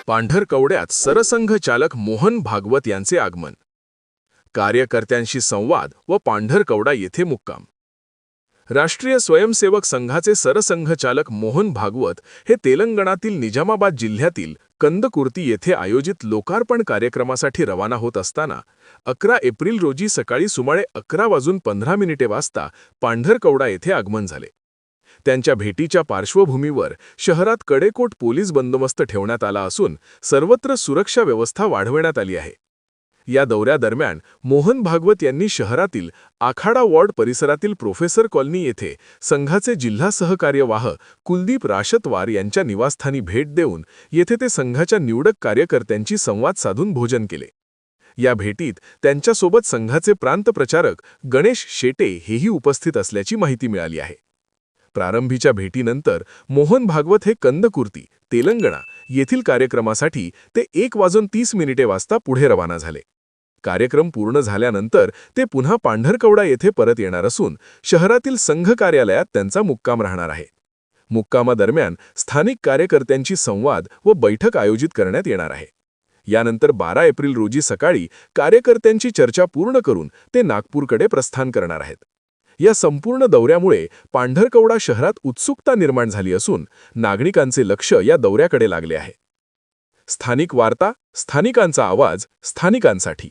पांढरकवड्यात सरसंघ चालक मोहन भागवत यांचे आगमन. कार्यकर्त्यांशी संवाद व पांढरकवडा येथे मुक्काम. राष्ट्रीय स्वयंसेवक संघाचे सरसंघचालक मोहन भागवत हे तेलंगणातील निजामाबाद जिल्ह्यातील कंदकुर्ती येथे आयोजित लोकार्पण कार्यक्रमासाठी रवाना होत असताना 11 एप्रिल रोजी सकाळी सुमारे 11:15 वाजता पांढरकवडा येथे आगमन झाले. त्यांच्या भेटीच्या पार्श्वभूमीवर शहरात कडेकोट पोलीस बंदोबस्त ठेवण्यात आला असून सर्वत्र सुरक्षा व्यवस्था वाढवण्यात आली आहे. या दौऱ्यादरम्यान मोहन भागवत यांनी शहरातील आखाडा वॉर्ड परिसरातील प्रोफेसर कॉलनी येथे संघाचे जिल्हा सहकार्यवाह कुलदीप राशतवार यांच्या निवासस्थानी भेट देऊन येथे ते संघाच्या निवडक कार्यकर्त्यांची संवाद साधून भोजन केले. या भेटीत त्यांच्यासोबत संघाचे प्रांत प्रचारक गणेश शेटे हेही उपस्थित असल्याची माहिती मिळाली आहे. प्रारंभीच्या भेटीनंतर मोहन भागवत हे कंदकुर्ती, तेलंगणा येथील कार्यक्रमासाठी ते 1:30 वाजता पुढे रवाना झाले. कार्यक्रम पूर्ण झाल्यानंतर ते पुन्हा पांढरकवडा येथे परत येणार असून शहरातील संघ कार्यालयात त्यांचा मुक्काम राहणार आहे. मुक्कामादरम्यान स्थानिक कार्यकर्त्यांची संवाद व बैठक आयोजित करण्यात येणार आहे. यानंतर 12 एप्रिल रोजी सकाळी कार्यकर्त्यांची चर्चा पूर्ण करून ते नागपूरकडे प्रस्थान करणार आहेत. या संपूर्ण दौऱ्यामुळे पांढरकवडा शहरात उत्सुकता निर्माण झाली असून नागरिकांचे लक्ष या दौऱ्याकडे लागले आहे. स्थानिक वार्ता, स्थानिकांचा आवाज, स्थानिकांसाठी.